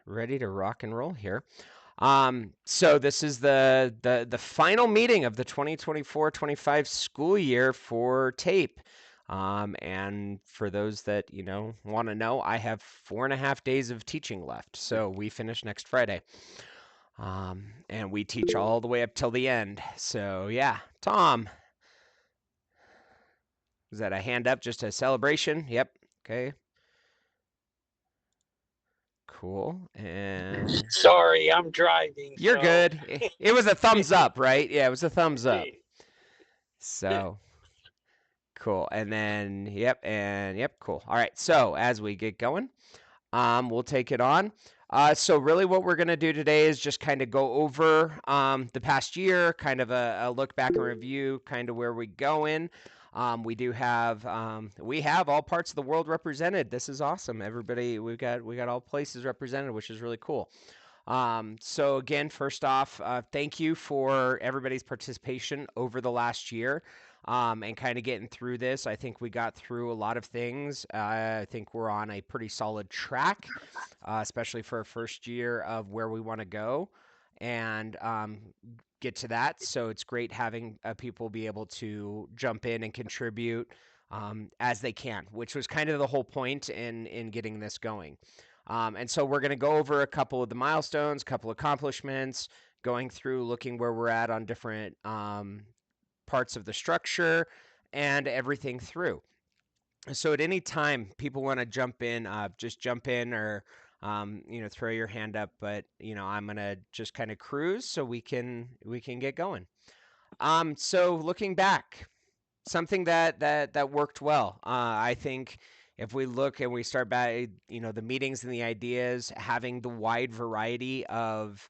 ready to rock and roll here. So this is the final meeting of the 2024-25 school year for TAPE. And for those that, want to know, I have 4.5 days of teaching left. So we finish next Friday. And we teach all the way up till the end. So yeah, Tom, is that a hand up, just a celebration? Yep. Okay. Cool. And Sorry, I'm driving, you're so good. It was a thumbs up, right? Yeah, it was a thumbs up. So cool. And then, yep, cool. All right. So as we get going, we'll take it on. So really what we're going to do today is just kind of go over the past year, kind of a look back and review, kind of where we going. We have all parts of the world represented. This is awesome. Everybody, we got all places represented, which is really cool. So again, first off, thank you for everybody's participation over the last year. And kind of getting through this. I think we got through a lot of things. I think we're on a pretty solid track, especially for our first year of where we want to go and get to that. So it's great having people be able to jump in and contribute as they can, which was kind of the whole point in getting this going. And so we're going to go over a couple of the milestones, a couple accomplishments, going through looking where we're at on different parts of the structure and everything through. So at any time people want to jump in, just jump in or throw your hand up. But I'm gonna just kind of cruise so we can get going. So looking back, something that worked well. I think if we look and we start by the meetings and the ideas, having the wide variety of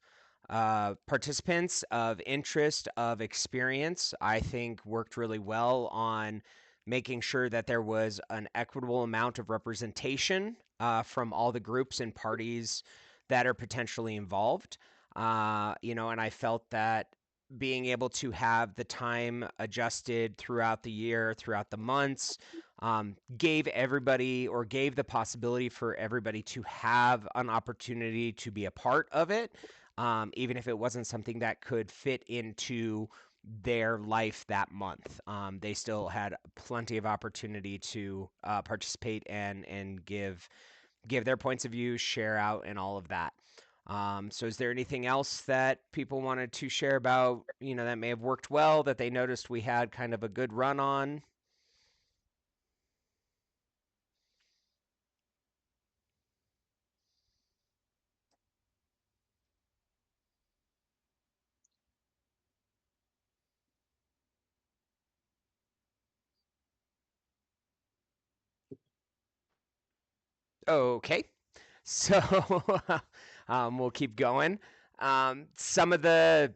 participants, of interest, of experience, I think worked really well on making sure that there was an equitable amount of representation from all the groups and parties that are potentially involved. And I felt that being able to have the time adjusted throughout the year, throughout the months, gave everybody or gave the possibility for everybody to have an opportunity to be a part of it, even if it wasn't something that could fit into their life that month. They still had plenty of opportunity to participate and give their points of view, share out, and all of that. So is there anything else that people wanted to share about, that may have worked well, that they noticed we had kind of a good run on? Okay. So we'll keep going. Some of the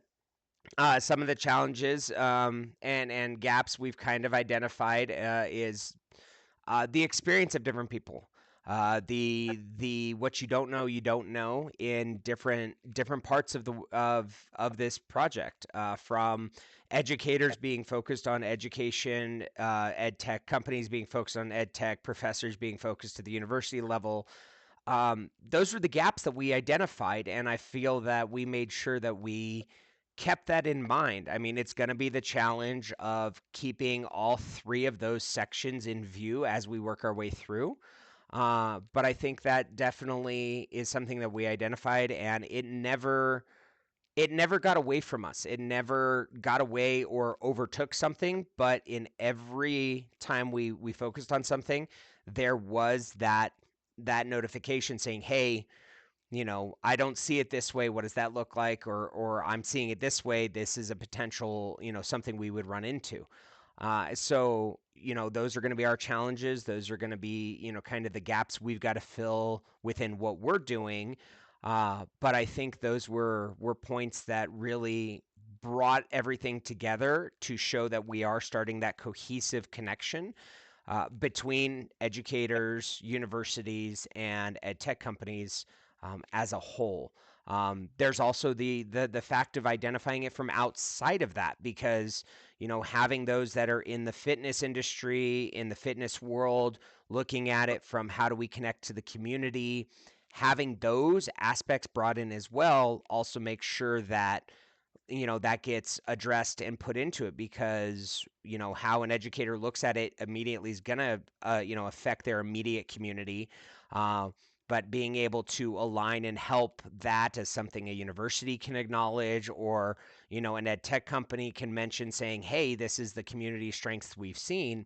challenges and gaps we've kind of identified is the experience of different people. The what you don't know in different parts of this project. From educators being focused on education, ed tech companies being focused on ed tech, professors being focused at the university level. Those were the gaps that we identified, and I feel that we made sure that we kept that in mind. I mean, it's going to be the challenge of keeping all three of those sections in view as we work our way through. But I think that definitely is something that we identified, and it never got away from us. It never got away or overtook something. But in every time we focused on something, there was that notification saying, "Hey, I don't see it this way. What does that look like?" Or I'm seeing it this way. This is a potential, something we would run into. So those are going to be our challenges. Those are going to be, kind of the gaps we've got to fill within what we're doing. But I think those were points that really brought everything together to show that we are starting that cohesive connection between educators, universities, and ed tech companies as a whole. There's also the fact of identifying it from outside of that, because having those that are in the fitness industry, in the fitness world, looking at it from how do we connect to the community, having those aspects brought in as well also makes sure that that gets addressed and put into it, because how an educator looks at it immediately is going to affect their immediate community. uh, but being able to align and help that as something a university can acknowledge, or an ed tech company can mention, saying, hey, this is the community strengths we've seen.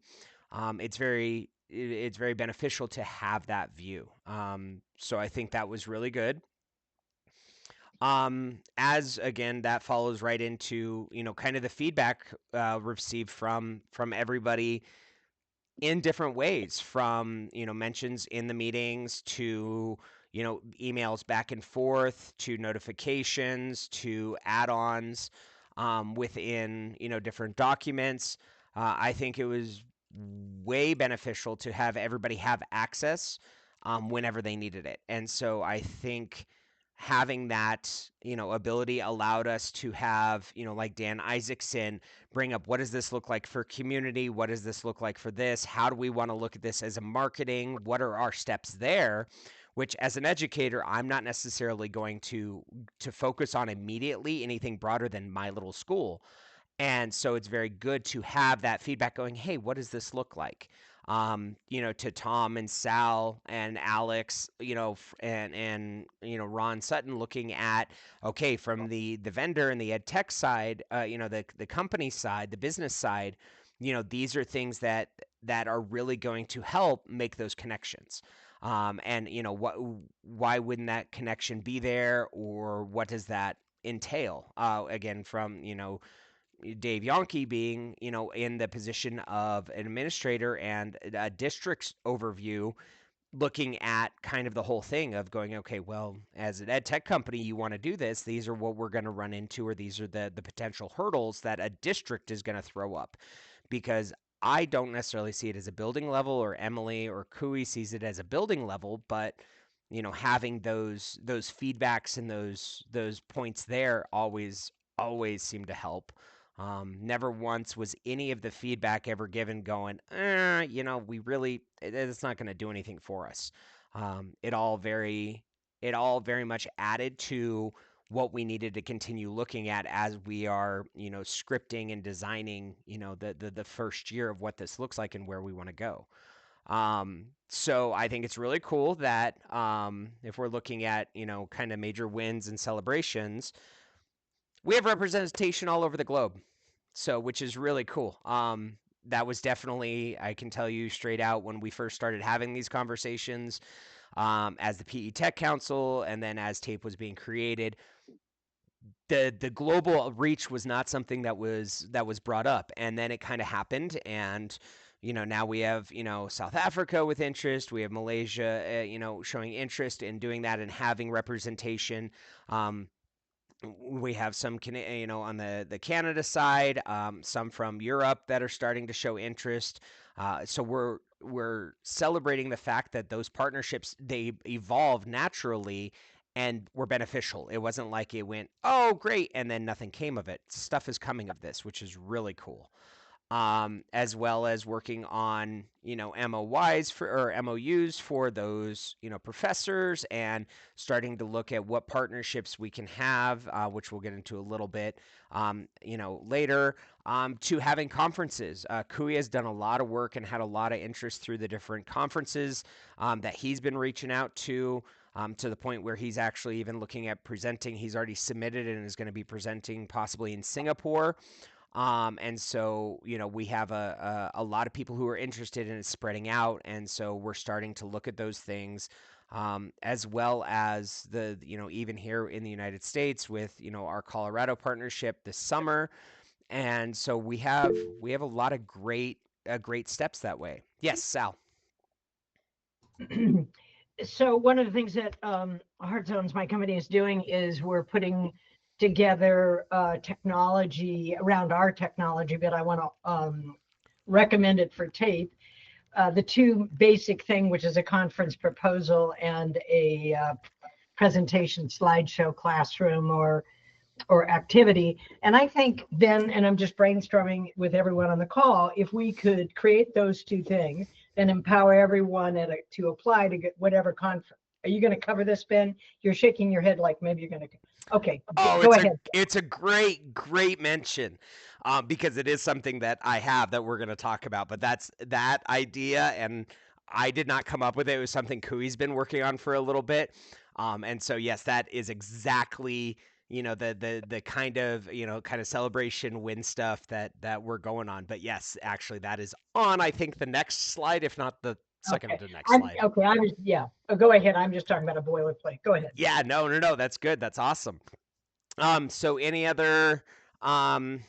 It's very beneficial to have that view. So I think that was really good. As again, that follows right into, kind of the feedback received from everybody in different ways, from, mentions in the meetings to, emails back and forth to notifications to add-ons within, different documents. I think it was way beneficial to have everybody have access whenever they needed it. And so I think having that, ability allowed us to have, like Dan Isaacson bring up, what does this look like for community? What does this look like for this? How do we want to look at this as a marketing? What are our steps there? Which, as an educator, I'm not necessarily going to focus on immediately anything broader than my little school. And so it's very good to have that feedback going, hey, what does this look like? To Tom and Sal and Alex, and Ron Sutton, looking at, okay, from the vendor and the ed tech side, the company side, the business side, these are things that are really going to help make those connections. And why wouldn't that connection be there, or what does that entail? Again, from Dave Yonke being, in the position of an administrator and a district's overview, looking at kind of the whole thing of going, okay, well, as an ed tech company, you want to do this. These are what we're going to run into, or these are the potential hurdles that a district is going to throw up. Because I don't necessarily see it as a building level, or Emily or Kui sees it as a building level, but having those feedbacks and those points there always seem to help. Never once was any of the feedback ever given going, we really, it's not going to do anything for us. It all very much added to what we needed to continue looking at as we are, scripting and designing, the first year of what this looks like and where we want to go. So I think it's really cool that if we're looking at, kind of major wins and celebrations, we have representation all over the globe. So, which is really cool. That was definitely, I can tell you straight out, when we first started having these conversations, as the PE Tech Council, and then as TAPE was being created, the global reach was not something that was brought up, and then it kind of happened. And now we have, South Africa with interest, we have Malaysia, showing interest in doing that and having representation. We have some, on the Canada side, some from Europe that are starting to show interest. So we're celebrating the fact that those partnerships, they evolved naturally and were beneficial. It wasn't like it went, oh, great, and then nothing came of it. Stuff is coming of this, which is really cool. As well as working on, MOYs or MOUs for those, professors, and starting to look at what partnerships we can have, which we'll get into a little bit, later, to having conferences. Kui has done a lot of work and had a lot of interest through the different conferences that he's been reaching out to the point where he's actually even looking at presenting. He's already submitted and is going to be presenting possibly in Singapore. And so, we have a lot of people who are interested in it spreading out. And so we're starting to look at those things, as well as even here in the United States with, our Colorado partnership this summer. And so we have a lot of great steps that way. Yes, Sal. So one of the things that Heart Zones, my company, is doing is we're putting together technology around our technology, but I want to recommend it for TAPE. The two basic thing, which is a conference proposal and a presentation slideshow classroom or activity. And I think then, and I'm just brainstorming with everyone on the call, if we could create those two things and empower everyone to apply to get whatever Are you going to cover this, Ben? You're shaking your head like maybe you're going to. Okay, Oh, go ahead. it's a great mention, because it is something that I have that we're going to talk about. But that's that idea, and I did not come up with it. It was something Kui's been working on for a little bit, and so yes, that is exactly the kind of kind of celebration win stuff that we're going on. But yes, actually, that is on I think the next slide, if not the second Okay. to next slide. Okay. Go ahead. I'm just talking about a boilerplate. Go ahead. Yeah, no, that's good. That's awesome. So any other um,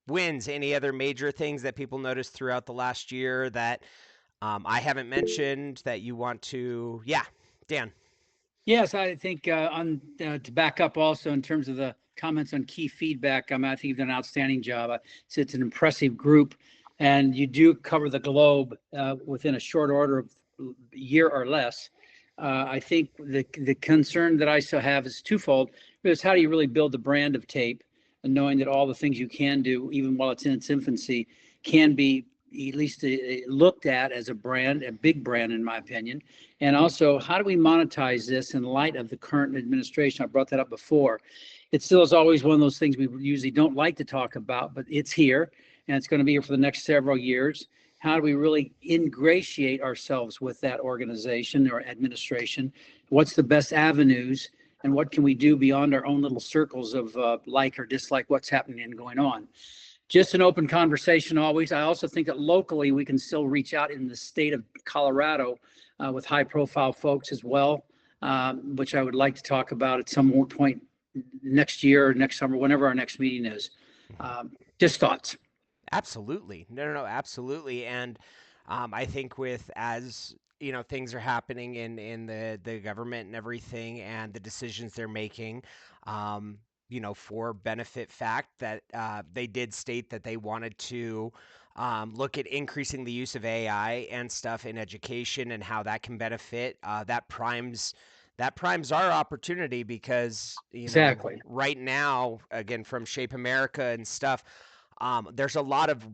wins? Any other major things that people noticed throughout the last year that I haven't mentioned that you want to? Yeah, Dan. Yes, I think to back up also in terms of the comments on key feedback, I think you've done an outstanding job. It's an impressive group, and you do cover the globe within a short order of a year or less. I think the concern that I still have is twofold. Is how do you really build the brand of tape, and knowing that all the things you can do, even while it's in its infancy, can be at least looked at as a brand, a big brand, in my opinion. And also, how do we monetize this in light of the current administration? I brought that up before. It still is always one of those things we usually don't like to talk about, but it's here and it's going to be here for the next several years. How do we really ingratiate ourselves with that organization or administration? What's the best avenues, and what can we do beyond our own little circles of like or dislike what's happening and going on? Just an open conversation always. I also think that locally we can still reach out in the state of Colorado with high profile folks as well, which I would like to talk about at some more point next year or next summer, whenever our next meeting is. Just thoughts. Absolutely. No, absolutely. And I think with as things are happening in the government and everything, and the decisions they're making, for benefit fact that they did state that they wanted to look at increasing the use of AI and stuff in education and how that can benefit. That primes our opportunity because Exactly. right now, again, from Shape America and stuff, there's a lot of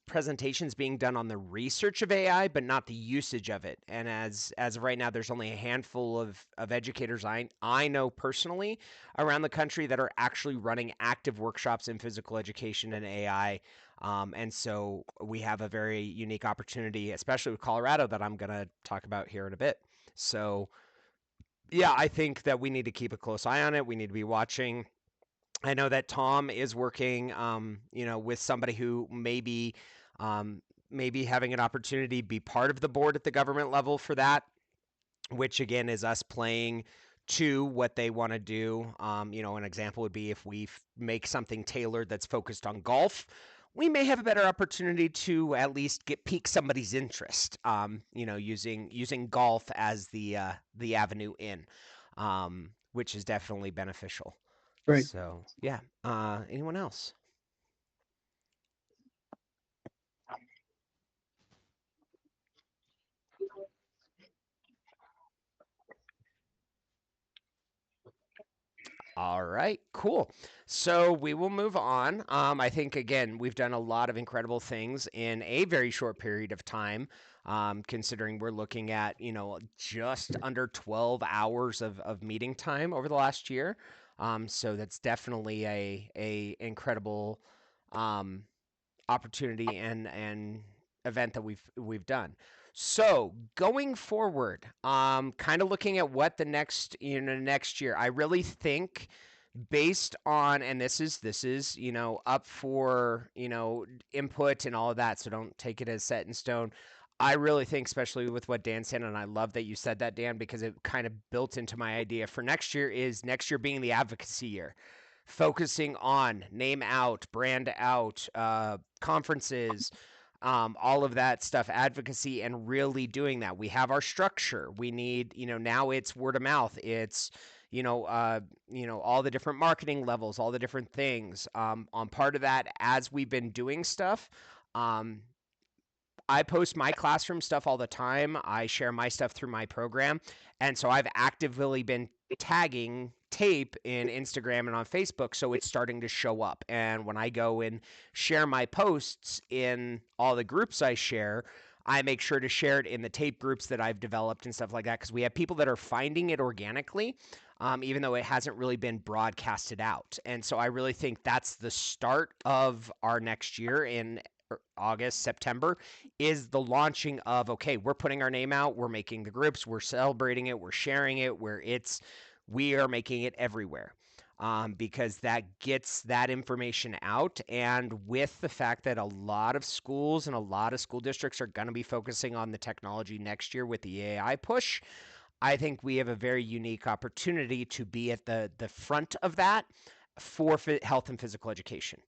presentations being done on the research of AI, but not the usage of it. And as of right now, there's only a handful of educators I know personally around the country that are actually running active workshops in physical education and AI. And so we have a very unique opportunity, especially with Colorado, that I'm going to talk about here in a bit. So yeah, I think that we need to keep a close eye on it. We need to be watching. I know that Tom is working, with somebody who maybe having an opportunity to be part of the board at the government level for that, which again is us playing to what they want to do. An example would be if we make something tailored that's focused on golf, we may have a better opportunity to at least pique somebody's interest. Using golf as the avenue in, which is definitely beneficial. Right. So yeah. Anyone else? All right, cool. So we will move on. I think again we've done a lot of incredible things in a very short period of time. Considering we're looking at just under 12 hours of meeting time over the last year. So that's definitely a incredible opportunity and event that we've done. So going forward, kind of looking at what the next year, I really think based on, and this is up for input and all of that, so don't take it as set in stone. I really think, especially with what Dan said, and I love that you said that, Dan, because it kind of built into my idea for next year being the advocacy year, focusing on name out, brand out, conferences, all of that stuff, advocacy, and really doing that. We have our structure. We need, now it's word of mouth. It's, all the different marketing levels, all the different things. On part of that, as we've been doing stuff, I post my classroom stuff all the time. I share my stuff through my program. And so I've actively been tagging tape in Instagram and on Facebook, so it's starting to show up. And when I go and share my posts in all the groups I share, I make sure to share it in the tape groups that I've developed and stuff like that, because we have people that are finding it organically, even though it hasn't really been broadcasted out. And so I really think that's the start of our next year in August, September, is the launching of, okay, we're putting our name out, we're making the groups, we're celebrating it, we're sharing it, we are making it everywhere. Because that gets that information out. And with the fact that a lot of schools and a lot of school districts are going to be focusing on the technology next year with the AI push, I think we have a very unique opportunity to be at the front of that for health and physical education.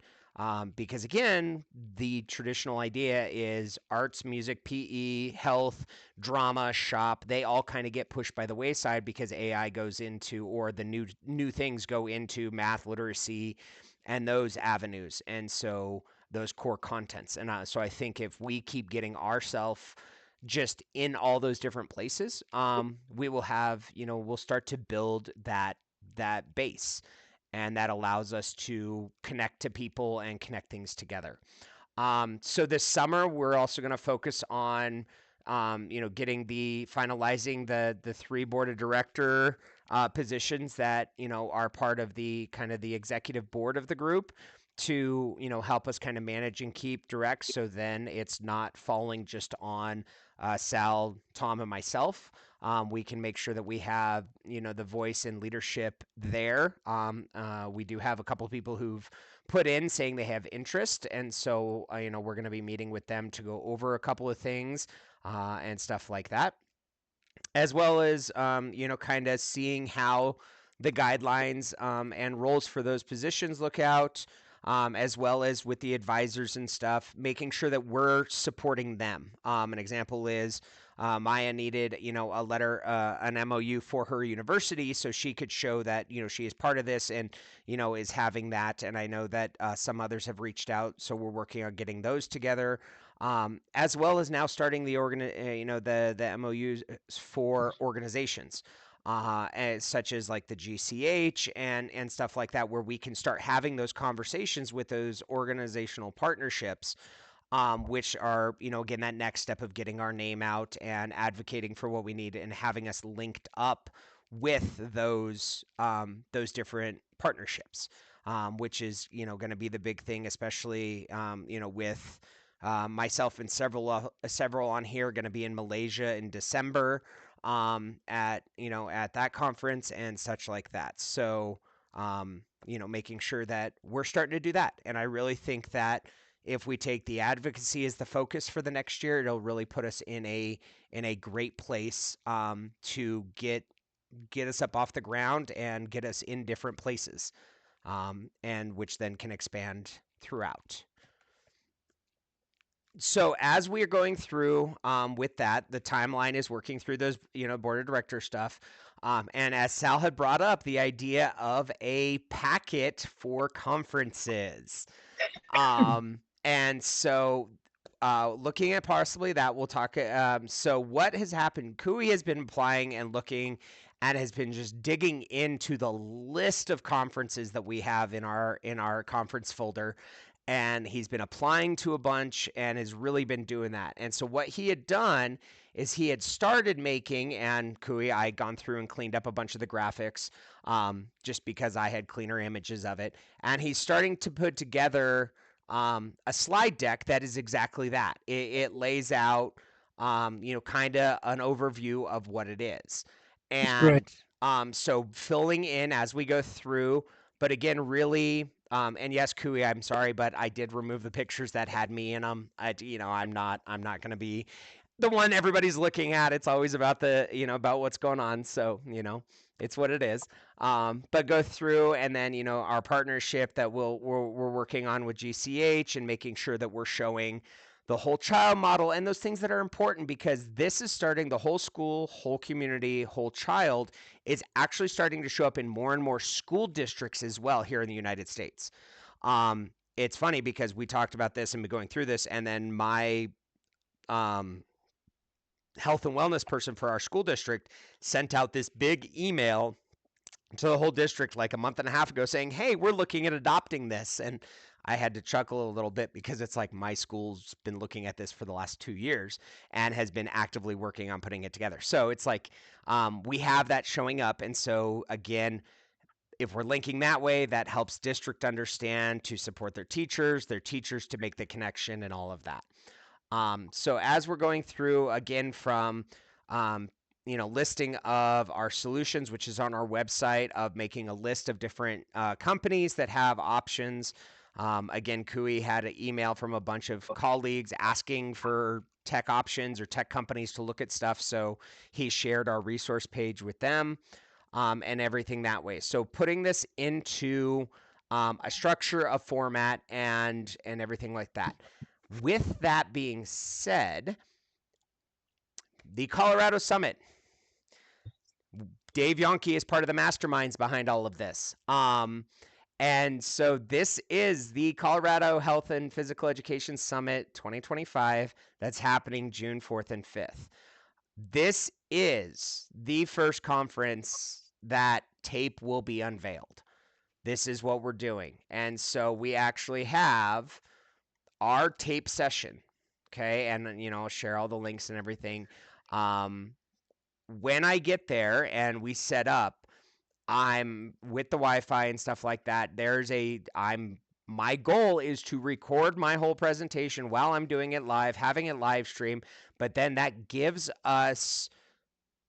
Because again, the traditional idea is arts, music, PE, health, drama, shop, they all kind of get pushed by the wayside because AI goes into, or the new things go into math, literacy, and those avenues. And so those core contents. And so I think if we keep getting ourselves just in all those different places, we will have, we'll start to build that base, and that allows us to connect to people and connect things together. So this summer, we're also going to focus on, finalizing the 3 board of director positions that, are part of the kind of the executive board of the group to, help us kind of manage and keep direct. So then it's not falling just on Sal, Tom, and myself. We can make sure that we have, the voice and leadership there. We do have a couple of people who've put in saying they have interest, and so we're going to be meeting with them to go over a couple of things and stuff like that, as well as kind of seeing how the guidelines and roles for those positions look out. As well as with the advisors and stuff, making sure that we're supporting them. An example is Maya needed, a letter, an MOU for her university, so she could show that, she is part of this and, is having that. And I know that some others have reached out, so we're working on getting those together. As well as now starting the the MOUs for organizations. Such as like the GCH and stuff like that, where we can start having those conversations with those organizational partnerships, which are, again, that next step of getting our name out and advocating for what we need and having us linked up with those different partnerships, which is, going to be the big thing, especially, with myself and several on here going to be in Malaysia in December, at that conference and such like that. So making sure that we're starting to do that. And I really think that if we take the advocacy as the focus for the next year, it'll really put us in a great place to get us up off the ground and get us in different places, and which then can expand throughout. So as we are going through with that, the timeline is working through those, board of director stuff. And as Sal had brought up, the idea of a packet for conferences. And so looking at possibly that, we'll talk. So what has happened? Kui has been applying and looking and has been just digging into the list of conferences that we have in our conference folder. And he's been applying to a bunch and has really been doing that. And so what he had done is he had started making, and Kui, I had gone through and cleaned up a bunch of the graphics, just because I had cleaner images of it. And he's starting to put together a slide deck that is exactly that. It lays out, kind of an overview of what it is. And so filling in as we go through, but again, really, and yes, Kui, I'm sorry, but I did remove the pictures that had me in them. I'm not going to be the one everybody's looking at. It's always about about what's going on. So, it's what it is. But go through, and then, our partnership that we're working on with GCH, and making sure that we're showing the whole child model and those things that are important, because this is starting the whole school, whole community, whole child is actually starting to show up in more and more school districts as well here in the United States. It's funny because we talked about this and been going through this, and then my health and wellness person for our school district sent out this big email to the whole district like a month and a half ago saying, hey, we're looking at adopting this. And I had to chuckle a little bit because it's like my school's been looking at this for the last 2 years and has been actively working on putting it together. So it's like we have that showing up. And so, again, if we're linking that way, that helps district understand to support their teachers to make the connection and all of that. So as we're going through, again, from listing of our solutions, which is on our website, of making a list of different companies that have options. Again, Kui had an email from a bunch of colleagues asking for tech options or tech companies to look at stuff. So he shared our resource page with them and everything that way. So putting this into a structure, a format, and everything like that. With that being said, the Colorado Summit. Dave Yonke is part of the masterminds behind all of this. And so this is the Colorado Health and Physical Education Summit 2025 that's happening June 4th and 5th. This is the first conference that tape will be unveiled. This is what we're doing. And so we actually have our tape session, okay? And, I'll share all the links and everything. When I get there and we set up, I'm with the Wi-Fi and stuff like that. My goal is to record my whole presentation while I'm doing it live, having it live stream, but then that gives us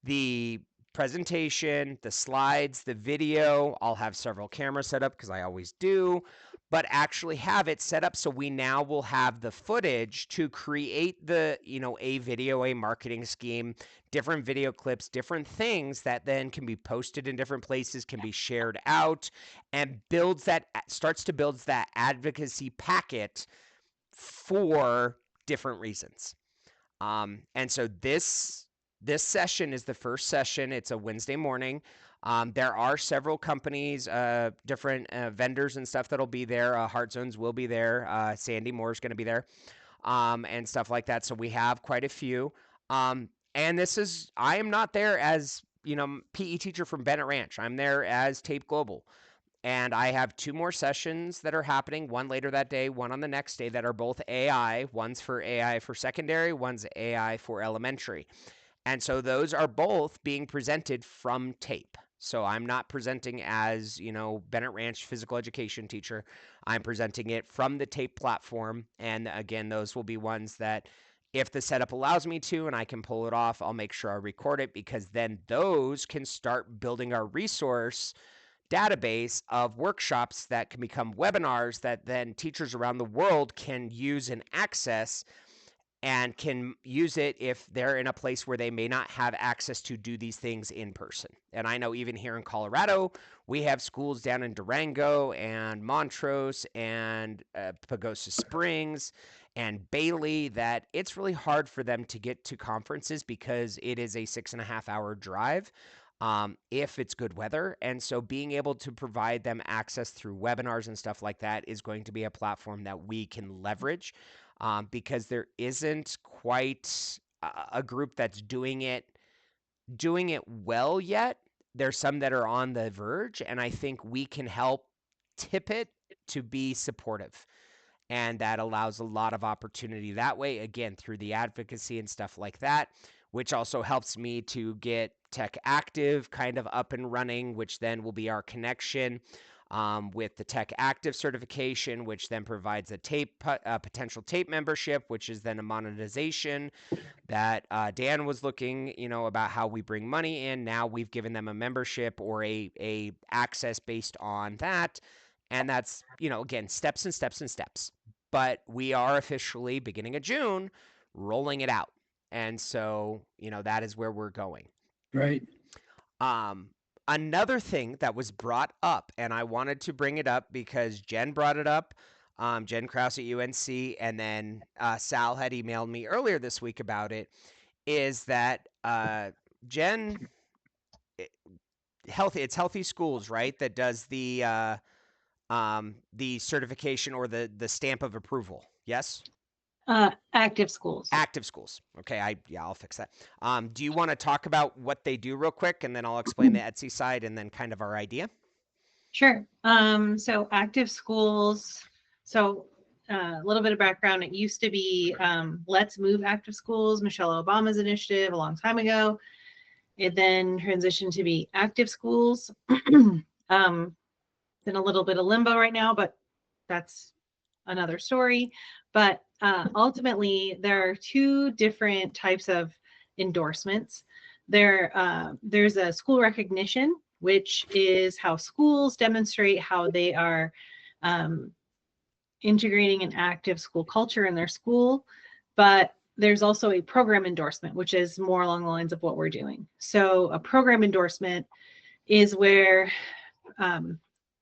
the presentation, the slides, the video. I'll have several cameras set up because I always do, but actually have it set up so we now will have the footage to create a video, a marketing scheme, different video clips, different things that then can be posted in different places, can be shared out, and starts to build that advocacy packet for different reasons. And so this session is the first session. It's a Wednesday morning. There are several companies, different vendors and stuff that'll be there. Heart Zones will be there. Sandy Moore is going to be there, and stuff like that. So we have quite a few. And I am not there as, PE teacher from Bennett Ranch. I'm there as Tape Global. And I have 2 more sessions that are happening, one later that day, one on the next day, that are both AI. One's for AI for secondary, one's AI for elementary. And so those are both being presented from tape. So I'm not presenting as, Bennett Ranch physical education teacher. I'm presenting it from the tape platform. And again, those will be ones that, if the setup allows me to and I can pull it off, I'll make sure I record it, because then those can start building our resource database of workshops that can become webinars that then teachers around the world can use and access, and can use it if they're in a place where they may not have access to do these things in person. And I know even here in Colorado, we have schools down in Durango and Montrose and Pagosa Springs and Bailey that it's really hard for them to get to conferences because it is a 6.5-hour drive. If it's good weather. And so being able to provide them access through webinars and stuff like that is going to be a platform that we can leverage, because there isn't quite a group that's doing it well yet. There's some that are on the verge, and I think we can help tip it to be supportive. And that allows a lot of opportunity that way, again, through the advocacy and stuff like that, which also helps me to get Tech Active kind of up and running, which then will be our connection with the Tech Active certification, which then provides a potential tape membership, which is then a monetization that Dan was looking, about how we bring money in. Now we've given them a membership or a access based on that. And that's, again, steps and steps and steps. But we are officially, beginning of June, rolling it out. And so, that is where we're going. Right. Another thing that was brought up, and I wanted to bring it up because Jen brought it up, Jen Krause at UNC, and then Sal had emailed me earlier this week about it, is that Jen, it's Healthy Schools, right, that does the certification or the stamp of approval. Yes? Active Schools. Active Schools. Okay, I'll fix that. Do you want to talk about what they do real quick, and then I'll explain the Etsy side and then kind of our idea? Sure. So Active Schools So a little bit of background. It used to be Let's Move Active Schools, Michelle Obama's initiative a long time ago. It then transitioned to be Active Schools. In a little bit of limbo right now, but that's another story. But ultimately, there are two different types of endorsements. There's a school recognition, which is how schools demonstrate how they are integrating an active school culture in their school. But there's also a program endorsement, which is more along the lines of what we're doing. So a program endorsement is where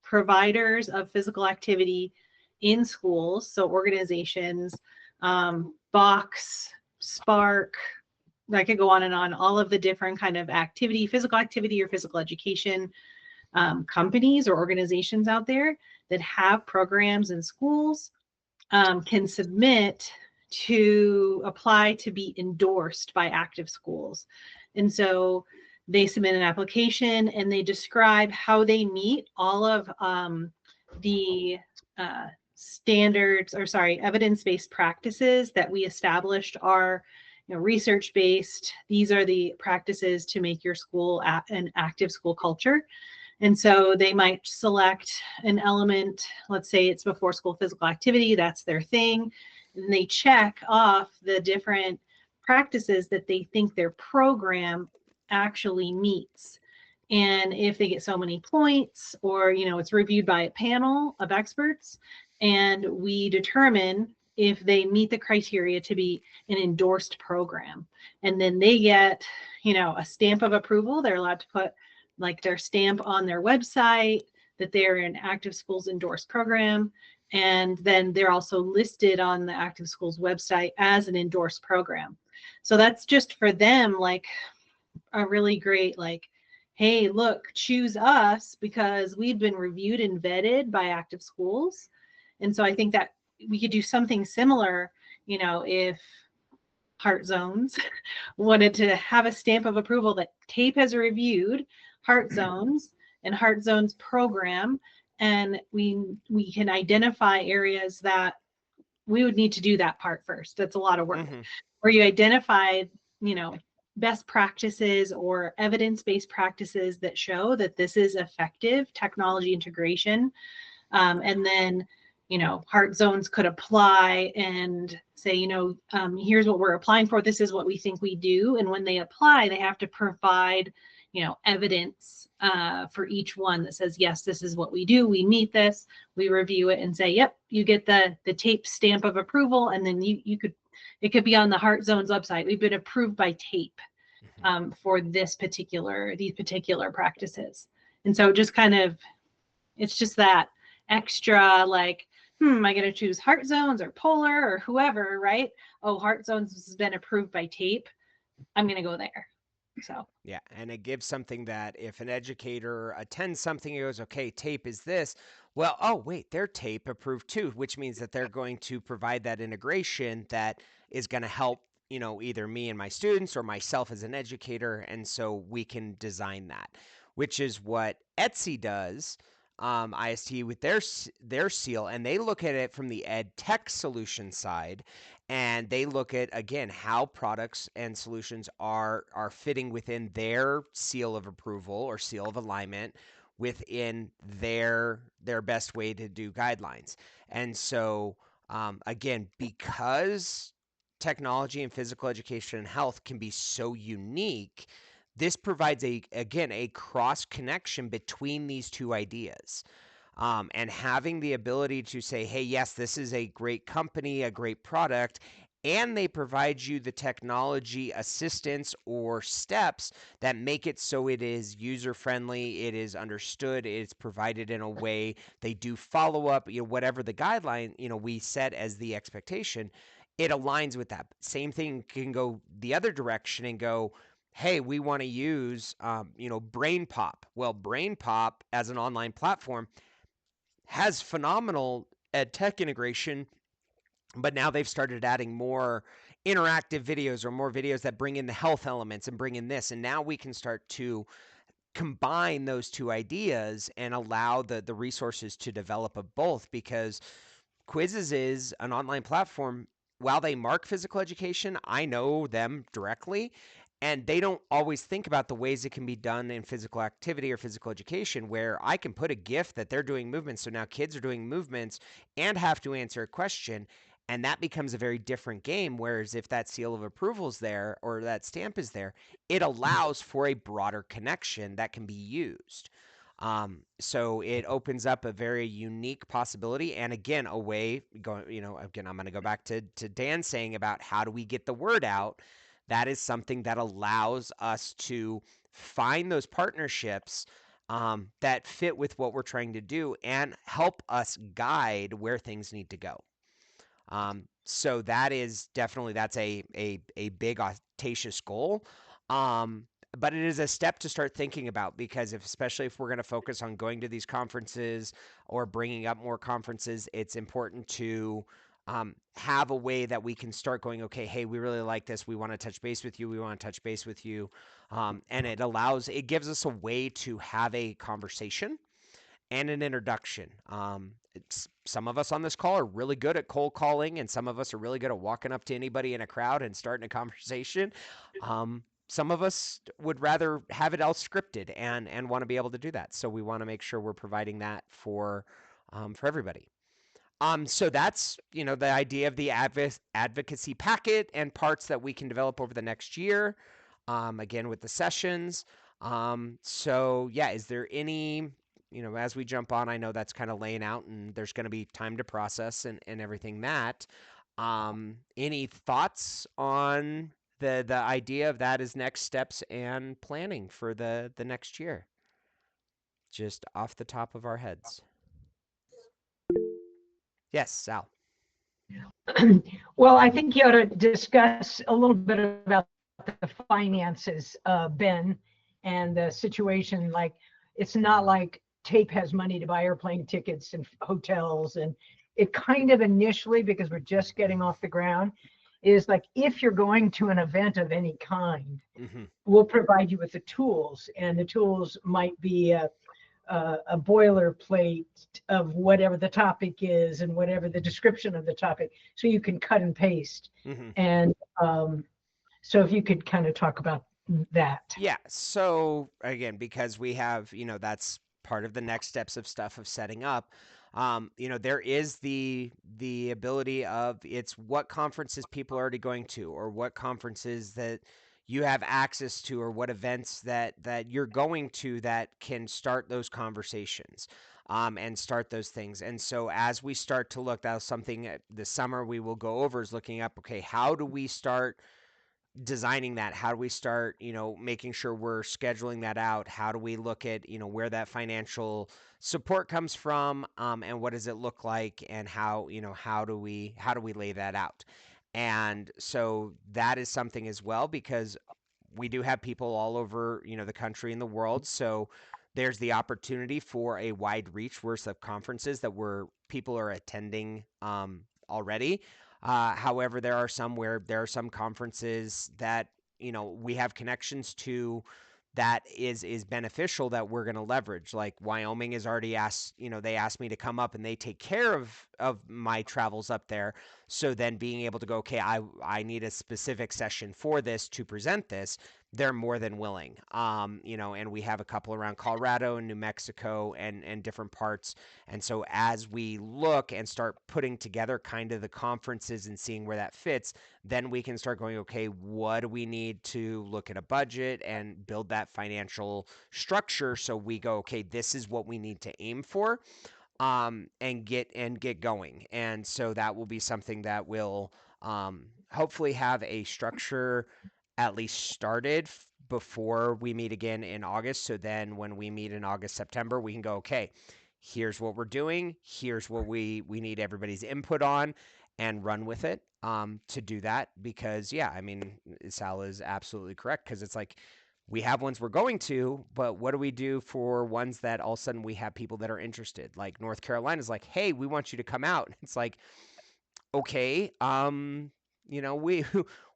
providers of physical activity in schools, so organizations, Box, Spark, I could go on and on, all of the different kind of activity, physical activity or physical education companies or organizations out there that have programs in schools can submit to apply to be endorsed by active schools. And so they submit an application and they describe how they meet all of the standards, or sorry, evidence-based practices that we established are, research-based. These are the practices to make your school an active school culture. And so they might select an element, let's say it's before school physical activity, that's their thing. And they check off the different practices that they think their program actually meets. And if they get so many points, or it's reviewed by a panel of experts, and we determine if they meet the criteria to be an endorsed program. And then they get, a stamp of approval. They're allowed to put like their stamp on their website that they're an Active Schools endorsed program. And then they're also listed on the Active Schools website as an endorsed program. So that's just for them, like a really great, like, hey, look, choose us because we've been reviewed and vetted by Active Schools. And so I think that we could do something similar, if Heart Zones wanted to have a stamp of approval that TAPE has reviewed Heart Zones and Heart Zones program, and we can identify areas that we would need to do that part first. That's a lot of work. Where you identify, best practices or evidence-based practices that show that this is effective technology integration. And then, Heart Zones could apply and say, here's what we're applying for. This is what we think we do. And when they apply, they have to provide, evidence for each one that says, yes, this is what we do. We meet this. We review it and say, yep, you get the TAPE stamp of approval. And then it could be on the Heart Zones website. We've been approved by TAPE for these particular practices. And so just kind of, it's just that extra, like, am I going to choose Heart Zones or Polar or whoever, right? Oh, Heart Zones has been approved by TAPE. I'm going to go there. So yeah, and it gives something that if an educator attends something, he goes, okay, TAPE is this. Well, oh wait, they're TAPE approved too, which means that they're going to provide that integration that is going to help, either me and my students or myself as an educator, and so we can design that, which is what Etsy does. IST with their seal, and they look at it from the ed tech solution side, and they look at, again, how products and solutions are fitting within their seal of approval or seal of alignment within their best way to do guidelines. And so again, because technology and physical education and health can be so unique, this provides a cross connection between these two ideas, and having the ability to say, hey, yes, this is a great company, a great product, and they provide you the technology assistance or steps that make it so it is user friendly, it is understood, it's provided in a way, they do follow up, whatever the guideline, we set as the expectation, it aligns with that. Same thing can go the other direction and go, hey, we want to use, BrainPop. Well, BrainPop as an online platform has phenomenal ed tech integration, but now they've started adding more interactive videos or more videos that bring in the health elements and bring in this. And now we can start to combine those two ideas and allow the resources to develop of both, because Quizzes is an online platform. While they mark physical education, I know them directly, and they don't always think about the ways it can be done in physical activity or physical education, where I can put a GIF that they're doing movements. So now kids are doing movements and have to answer a question. And that becomes a very different game. Whereas if that seal of approval is there or that stamp is there, it allows for a broader connection that can be used. So it opens up a very unique possibility. And again, a way going, again, I'm going to go back to Dan saying about how do we get the word out. That is something that allows us to find those partnerships that fit with what we're trying to do and help us guide where things need to go. So that is definitely, that's a big audacious goal. But it is a step to start thinking about, because especially if we're going to focus on going to these conferences or bringing up more conferences, it's important to have a way that we can start going, okay, hey, we really like this. We want to touch base with you. We want to touch base with you. And it gives us a way to have a conversation and an introduction. Some of us on this call are really good at cold calling, and some of us are really good at walking up to anybody in a crowd and starting a conversation. Some of us would rather have it all scripted and want to be able to do that. So we want to make sure we're providing that for everybody. So that's, the idea of the advocacy packet and parts that we can develop over the next year. Again, with the sessions. So yeah, is there any, as we jump on, I know that's kind of laying out and there's going to be time to process and everything that. Any thoughts on the idea of that as next steps and planning for the next year? Just off the top of our heads. Yes, Sal. Well, I think you ought to discuss a little bit about the finances, Ben, and the situation. Like, it's not like TAPE has money to buy airplane tickets and hotels, and it kind of initially, because we're just getting off the ground, is like, if you're going to an event of any kind, we'll provide you with the tools, and the tools might be a boilerplate of whatever the topic is and whatever the description of the topic, so you can cut and paste. And so if you could kind of talk about that. Yeah. So again, because we have, that's part of the next steps of stuff of setting up. There is the ability of, it's what conferences people are already going to, or what conferences that you have access to, or what events that you're going to that can start those conversations and start those things. And so as we start to look, that was something this summer we will go over, is looking up, okay, how do we start designing that? How do we start, making sure we're scheduling that out? How do we look at, where that financial support comes from, and what does it look like, and how do we lay that out? And so that is something as well, because we do have people all over, the country and the world. So there's the opportunity for a wide reach worth of conferences that people are attending already. However, there are some conferences that, we have connections to that is beneficial, that we're going to leverage. Like Wyoming has already asked, they asked me to come up, and they take care of my travels up there. So then being able to go, okay, I need a specific session for this to present this, they're more than willing. And we have a couple around Colorado and New Mexico and different parts. And so as we look and start putting together kind of the conferences and seeing where that fits, then we can start going, okay, what do we need to look at a budget and build that financial structure, so we go, okay, this is what we need to aim for, and get going. And so that will be something that will hopefully have a structure at least started before we meet again in August. So then when we meet in August, September, we can go, okay, here's what we're doing. Here's what we need everybody's input on, and run with it to do that. Because yeah, I mean, Sal is absolutely correct, because it's like, we have ones we're going to, but what do we do for ones that all of a sudden we have people that are interested? Like North Carolina is like, hey, we want you to come out. It's like, okay, we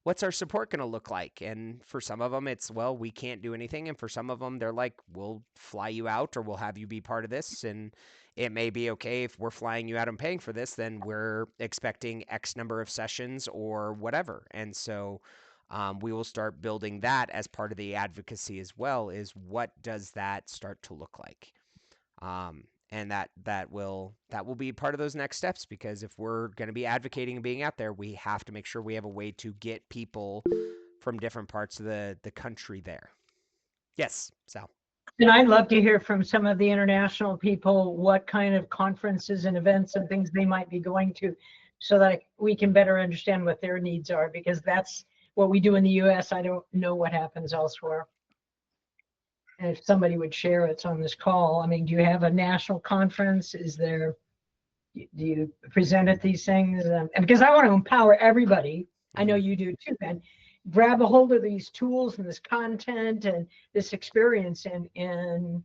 what's our support going to look like? And for some of them, it's, well, we can't do anything. And for some of them, they're like, we'll fly you out or we'll have you be part of this. And it may be okay if we're flying you out and paying for this, then we're expecting X number of sessions or whatever. And so we will start building that as part of the advocacy as well, is what does that start to look like? And that will be part of those next steps, because if we're going to be advocating and being out there, we have to make sure we have a way to get people from different parts of the country there. Yes, Sal. And I'd love to hear from some of the international people what kind of conferences and events and things they might be going to, so that we can better understand what their needs are, because that's what we do in the US. I don't know what happens elsewhere. And if somebody would share it's on this call. I mean, do you have a national conference? Do you present at these things? And because I want to empower everybody, I know you do too, Ben. Grab a hold of these tools and this content and this experience and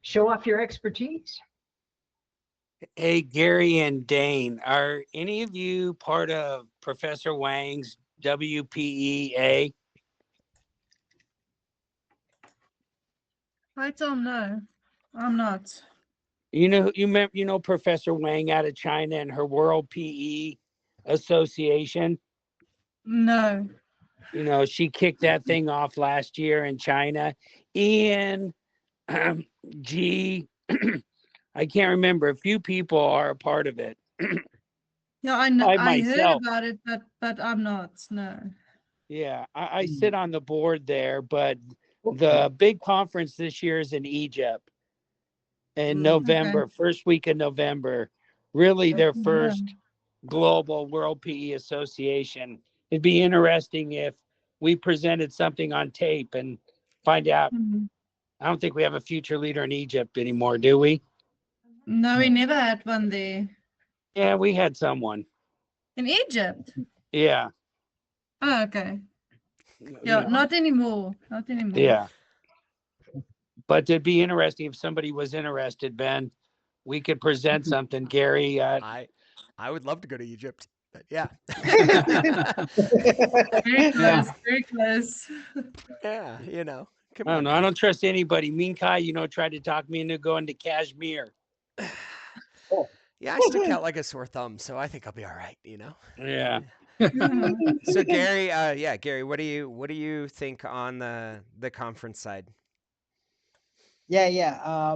show off your expertise. Hey, Gary and Dane, are any of you part of Professor Wang's WPEA? I don't know. I'm not. You know Professor Wang out of China and her World PE Association? No. She kicked that thing off last year in China. Ian, G, I can't remember. A few people are a part of it. Yeah, I know. I heard myself. about it, but I'm not. No. Yeah, I sit on the board there, but the big conference this year is in Egypt in November, first week of November. Really their first global World PE Association. It'd be interesting if we presented something on tape and find out. I don't think we have a future leader in Egypt anymore, do we? No, we never had one there. Yeah, we had someone. In Egypt? Yeah. Oh, okay. Yeah, not anymore. Not anymore. Yeah. But it'd be interesting if somebody was interested, Ben. We could present something, Gary. I would love to go to Egypt, but yeah. Very close, very close. Yeah, come I don't on. know. I don't trust anybody. Minkai, tried to talk me into going to Kashmir. Yeah, I stick out like a sore thumb, so I think I'll be all right, Yeah. So Gary, Gary, what do you think on the conference side? Yeah.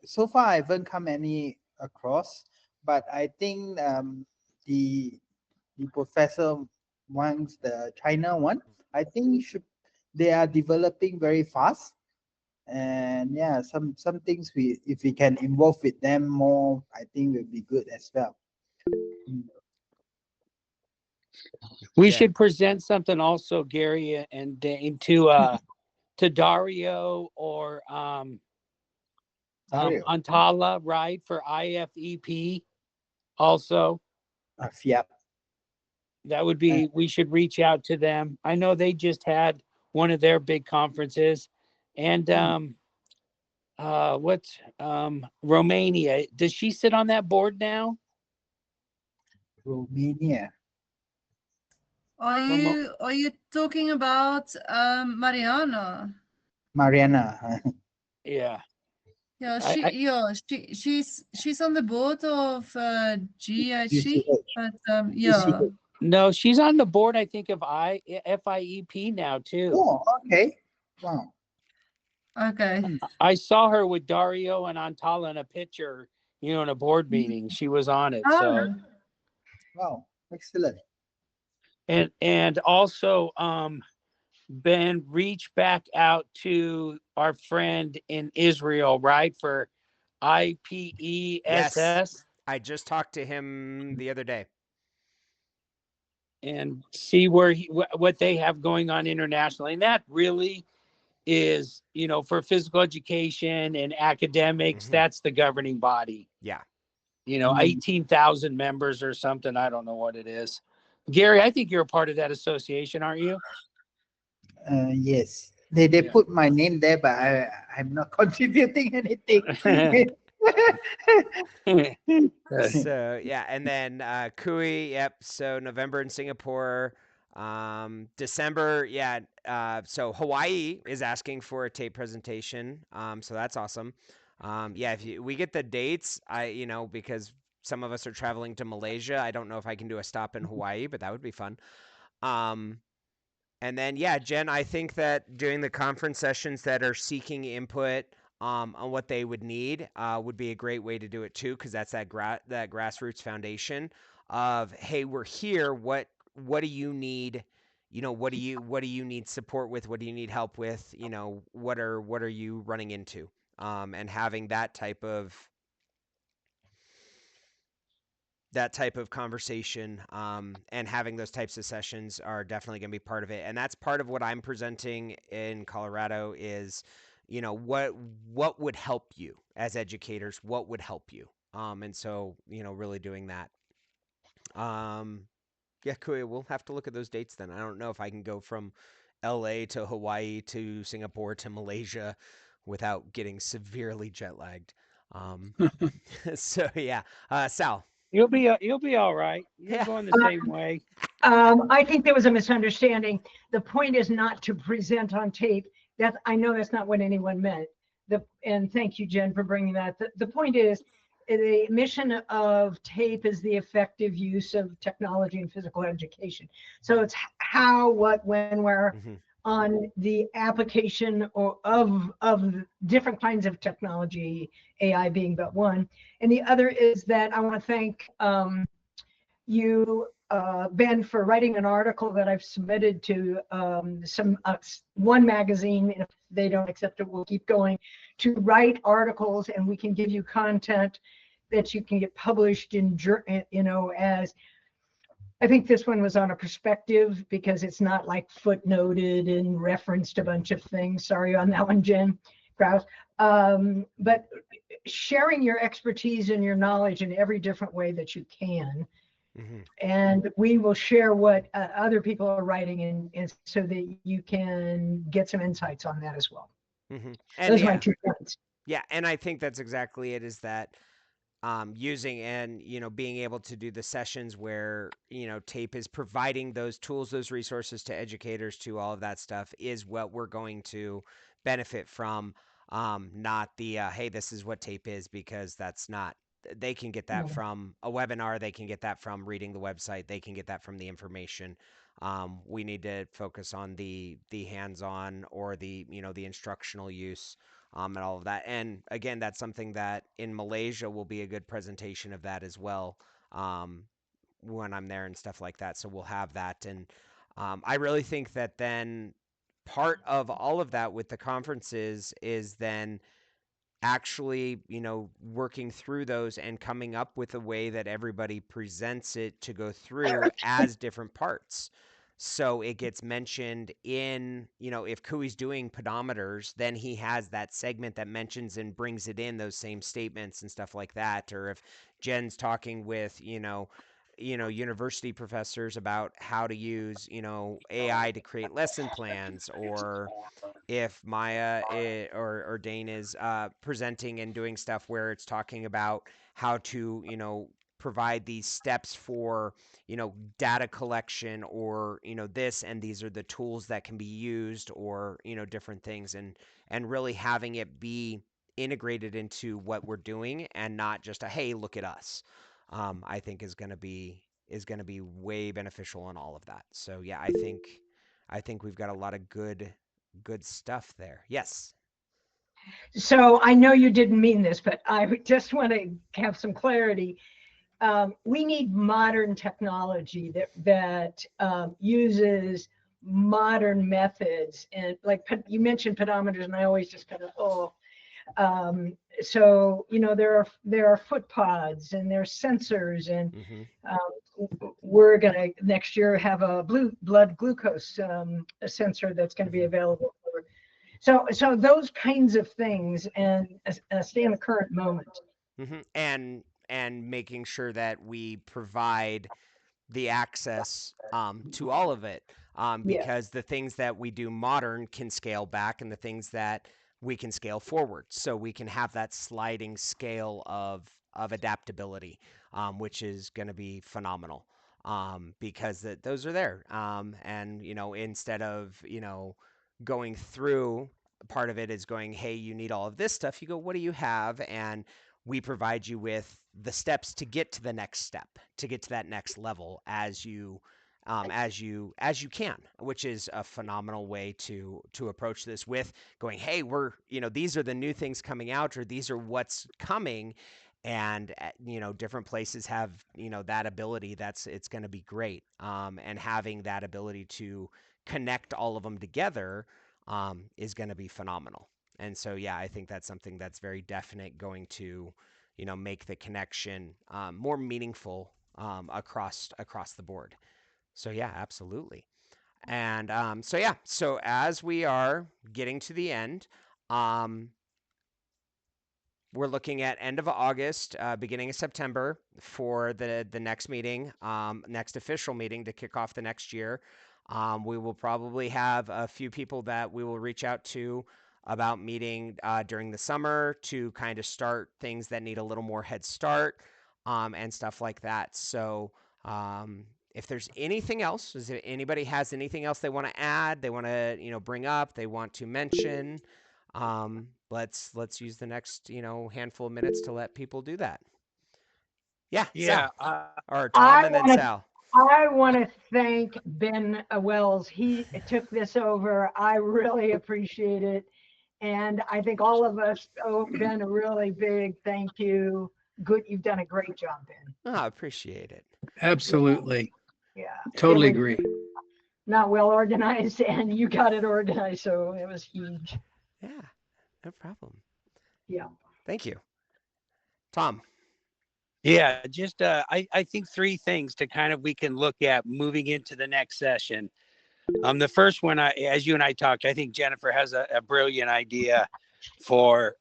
So far I haven't come any across, but I think the Professor Wang's the China one, I think they are developing very fast. And yeah, some things if we can involve with them more, I think will be good as well. We should present something also, Gary and Dane, to Dario or Dario. Antala, right, for IFEP also. Yep. That would be, we should reach out to them. I know they just had one of their big conferences. And Romania, does she sit on that board now? Romania. Are you talking about Mariana? Mariana. Yeah. Yeah, she's on the board of GIC, but yeah. No, she's on the board, I think, of FIEP now too. Oh, okay. Wow. Okay. I saw her with Dario and Antala in a picture, in a board meeting. She was on it. So wow, excellent. And also Ben, reach back out to our friend in Israel, right? For IPESS. Yes. I just talked to him the other day. And see what they have going on internationally. And that really is, for physical education and academics, that's the governing body. Yeah. 18,000 members or something. I don't know what it is. Gary, I think you're a part of that association, aren't you? Yes. They put my name there, but I'm not contributing anything. So yeah, and then Kui, yep. So November in Singapore, December, yeah. So Hawaii is asking for a tape presentation. So that's awesome. Yeah, if we get the dates, because some of us are traveling to Malaysia. I don't know if I can do a stop in Hawaii, but that would be fun. Um, and then, yeah, Jen, I think that doing the conference sessions that are seeking input on what they would need would be a great way to do it too, because that's that grassroots foundation of, hey, we're here. What do you need? What do you need support with? What do you need help with? What are you running into? And having that type of conversation and having those types of sessions are definitely going to be part of it. And that's part of what I'm presenting in Colorado is, what would help you as educators? What would help you? And so, really doing that. Yeah, cool. We'll have to look at those dates then. I don't know if I can go from LA to Hawaii to Singapore to Malaysia without getting severely jet lagged. So yeah, Sal. You'll be all right. You're Yeah. going the same way. I think there was a misunderstanding. The point is not to present on tape. I know that's not what anyone meant. And thank you, Jen, for bringing that. The point is, the mission of tape is the effective use of technology in physical education. So it's how, what, when, where, on the application of different kinds of technology, AI being but one. And the other is that I want to thank you, Ben, for writing an article that I've submitted to one magazine. If they don't accept it, we'll keep going to write articles, and we can give you content that you can get published in, as I think this one was on a perspective because it's not like footnoted and referenced a bunch of things. Sorry on that one, Jen Krause. But sharing your expertise and your knowledge in every different way that you can. And we will share what other people are writing and so that you can get some insights on that as well. And those are my 2 points. Yeah, and I think that's exactly it, is that using and being able to do the sessions where tape is providing those tools, those resources to educators, to all of that stuff, is what we're going to benefit from. Not the hey, this is what tape is, because that's not. They can get that from a webinar. They can get that from reading the website. They can get that from the information. We need to focus on the hands-on, or the the instructional use. And all of that. And again, that's something that in Malaysia will be a good presentation of that as well, when I'm there and stuff like that. So we'll have that. And I really think that then part of all of that with the conferences is then actually, working through those and coming up with a way that everybody presents it to go through as different parts. So it gets mentioned in, if Kui's doing pedometers, then he has that segment that mentions and brings it in those same statements and stuff like that. Or if Jen's talking with, university professors about how to use, AI to create lesson plans, or if Maya or Dane is presenting and doing stuff where it's talking about how to, provide these steps for, data collection, or, this, and these are the tools that can be used, or, different things, and really having it be integrated into what we're doing, and not just a, hey, look at us, I think is going to be way beneficial in all of that. So yeah, I think we've got a lot of good stuff there. Yes. So I know you didn't mean this, but I just want to have some clarity. We need modern technology that uses modern methods, and like you mentioned pedometers, and I always just kind of so there are foot pods, and there are sensors, and we're gonna next year have a blood glucose a sensor that's going to be available for. So those kinds of things, and stay in the current moment. And making sure that we provide the access to all of it, because the things that we do modern can scale back, and the things that we can scale forward. So we can have that sliding scale of adaptability, which is going to be phenomenal. because those are there. And instead of going through, part of it is going, hey, you need all of this stuff. You go, what do you have? And we provide you with the steps to get to the next step, to get to that next level as you can, which is a phenomenal way to approach this, with going, hey, we're these are the new things coming out, or these are what's coming. And different places have that ability. It's going to be great. And having that ability to connect all of them together is going to be phenomenal. And so, yeah, I think that's something that's very definite, going to make the connection more meaningful across the board. So yeah, absolutely. And so as we are getting to the end, we're looking at end of August, beginning of September for the next meeting, next official meeting to kick off the next year. We will probably have a few people that we will reach out to about meeting during the summer to kind of start things that need a little more head start, and stuff like that. So if there's anything else, is there anybody has anything else they want to add, they want to bring up, they want to mention, let's use the next handful of minutes to let people do that. Yeah, Yeah. Sal. Or Tom, and then wanna- Sal. I want to thank Ben Wells. He took this over. I really appreciate it. And I think all of us owe Ben a really big thank you. Good. You've done a great job, Ben. Oh, I appreciate it. Absolutely. Yeah. Totally It was agree. not well organized, and you got it organized, so it was huge. Yeah, no problem. Yeah. Thank you. Tom. Yeah, just I think three things to kind of we can look at moving into the next session. The first one, as you and I talked, I think Jennifer has a brilliant idea for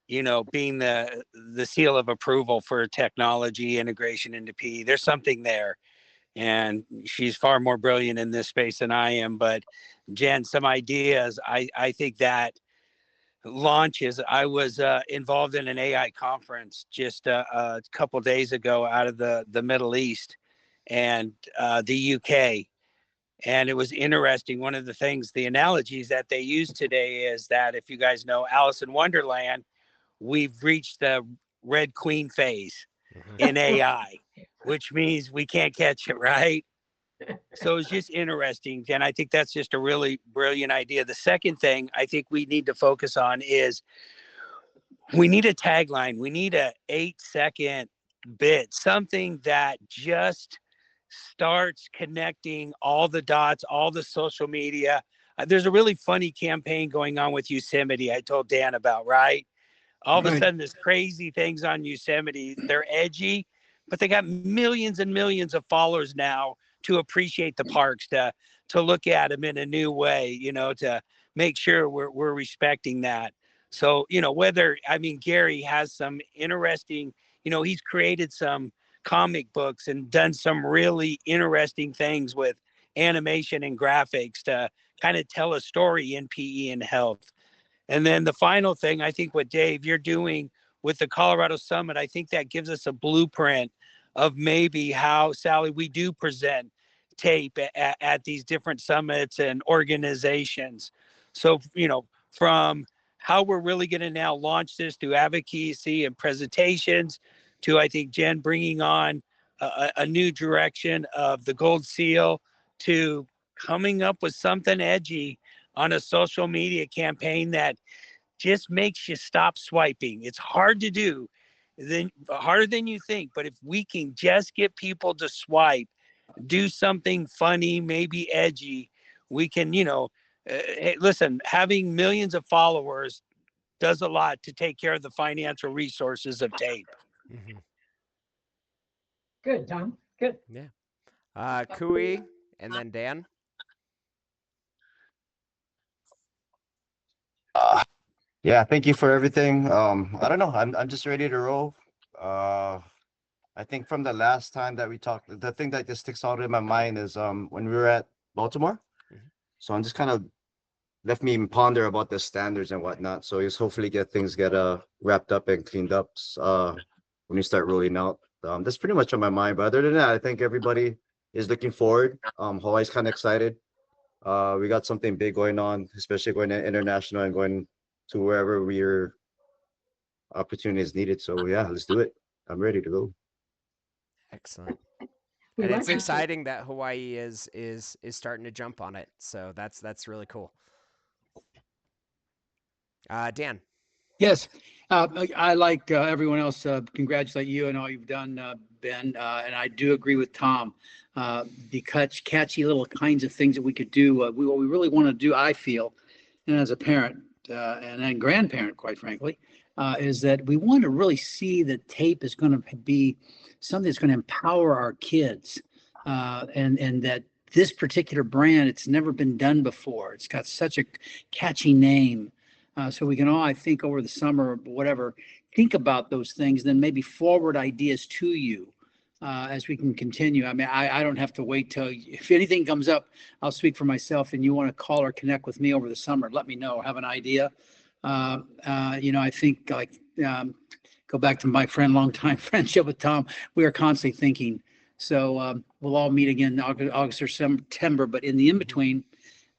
being the seal of approval for technology integration into PE. There's something there, and she's far more brilliant in this space than I am. But Jen, some ideas. I think that launches. I was involved in an AI conference just a couple days ago out of the Middle East and the UK. And it was interesting. One of the things, the analogies that they use today is that if you guys know Alice in Wonderland, we've reached the Red Queen phase in AI, which means we can't catch it, right? So it's just interesting. And I think that's just a really brilliant idea. The second thing I think we need to focus on is we need a tagline. We need a 8-second bit, something that just starts connecting all the dots, all the social media. There's a really funny campaign going on with Yosemite I told Dan about, right? All of a sudden, there's crazy things on Yosemite. They're edgy, but they got millions and millions of followers now to appreciate the parks, to look at them in a new way, to make sure we're respecting that. So, Gary has some interesting, he's created some comic books and done some really interesting things with animation and graphics to kind of tell a story in PE and health. And then the final thing, I think what Dave, you're doing with the Colorado Summit, I think that gives us a blueprint of maybe how, Sally, we do present tape at these different summits and organizations. So, from how we're really going to now launch this through advocacy and presentations to, I think, Jen bringing on a new direction of the Gold Seal, to coming up with something edgy on a social media campaign that just makes you stop swiping. It's hard to do, harder than you think, but if we can just get people to swipe, do something funny, maybe edgy, we can, hey, listen, having millions of followers does a lot to take care of the financial resources of tape. Mm-hmm. Good, Tom. Good. Yeah. Kui, and then Dan. Yeah, thank you for everything. I don't know. I'm just ready to roll. I think from the last time that we talked, the thing that just sticks out in my mind is when we were at Baltimore. Mhm. So I'm just kind of left me ponder about the standards and whatnot. So just hopefully get wrapped up and cleaned up when we start rolling out. That's pretty much on my mind. But other than that, I think everybody is looking forward. Hawaii's kind of excited. We got something big going on, especially going to international and going to wherever your opportunity is needed. So yeah, let's do it. I'm ready to go. Excellent. We And want it's you to. exciting that Hawaii is starting to jump on it. So that's really cool. Dan. Yes, I like everyone else, congratulate you and all you've done, Ben. And I do agree with Tom. The catchy little kinds of things that we could do. What we really want to do, I feel, and as a parent and then grandparent, quite frankly, is that we want to really see that tape is going to be something that's going to empower our kids, and that this particular brand, it's never been done before. It's got such a catchy name. So we can all, I think, over the summer or whatever, think about those things, then maybe forward ideas to you as we can continue. I mean, I don't have to wait till, if anything comes up, I'll speak for myself, and you want to call or connect with me over the summer, let me know, have an idea. I think go back to my longtime friendship with Tom, we are constantly thinking. So we'll all meet again August or September, but in the in-between,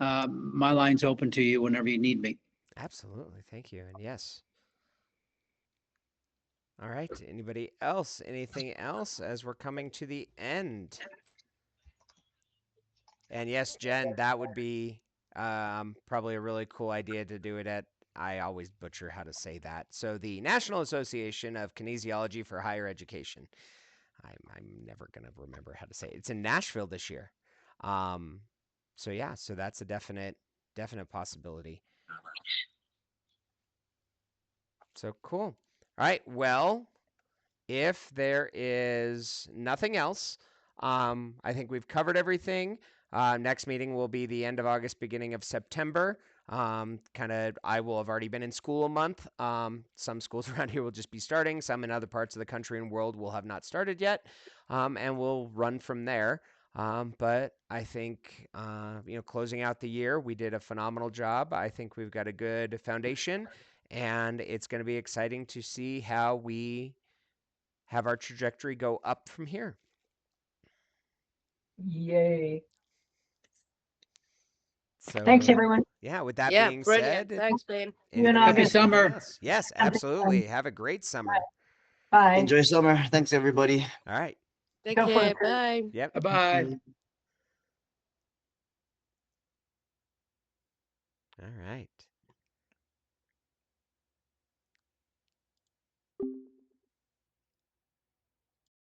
my line's open to you whenever you need me. Absolutely. Thank you. And yes. All right. Anybody else? Anything else as we're coming to the end? And yes, Jen, that would be probably a really cool idea to do it at, I always butcher how to say that. So the National Association of Kinesiology for Higher Education. I'm never going to remember how to say it. It's in Nashville this year. So yeah, so that's a definite possibility. So cool. All right. Well, if there is nothing else, I think we've covered everything. Next meeting will be the end of August, beginning of September. I will have already been in school a month. Some schools around here will just be starting. Some in other parts of the country and world will have not started yet. And we'll run from there. But I think, closing out the year, we did a phenomenal job. I think we've got a good foundation, and it's going to be exciting to see how we have our trajectory go up from here. Yay. So Thanks, everyone. yeah, with that Yeah, being brilliant. said, Thanks, Ben. You and anybody Happy have August. anything summer. else? Yes, Have a good absolutely. time. Have a great summer. Bye. Enjoy summer. Thanks, everybody. All right. Take Go for care. it, Kurt. Bye. Yep. Bye-bye. All right.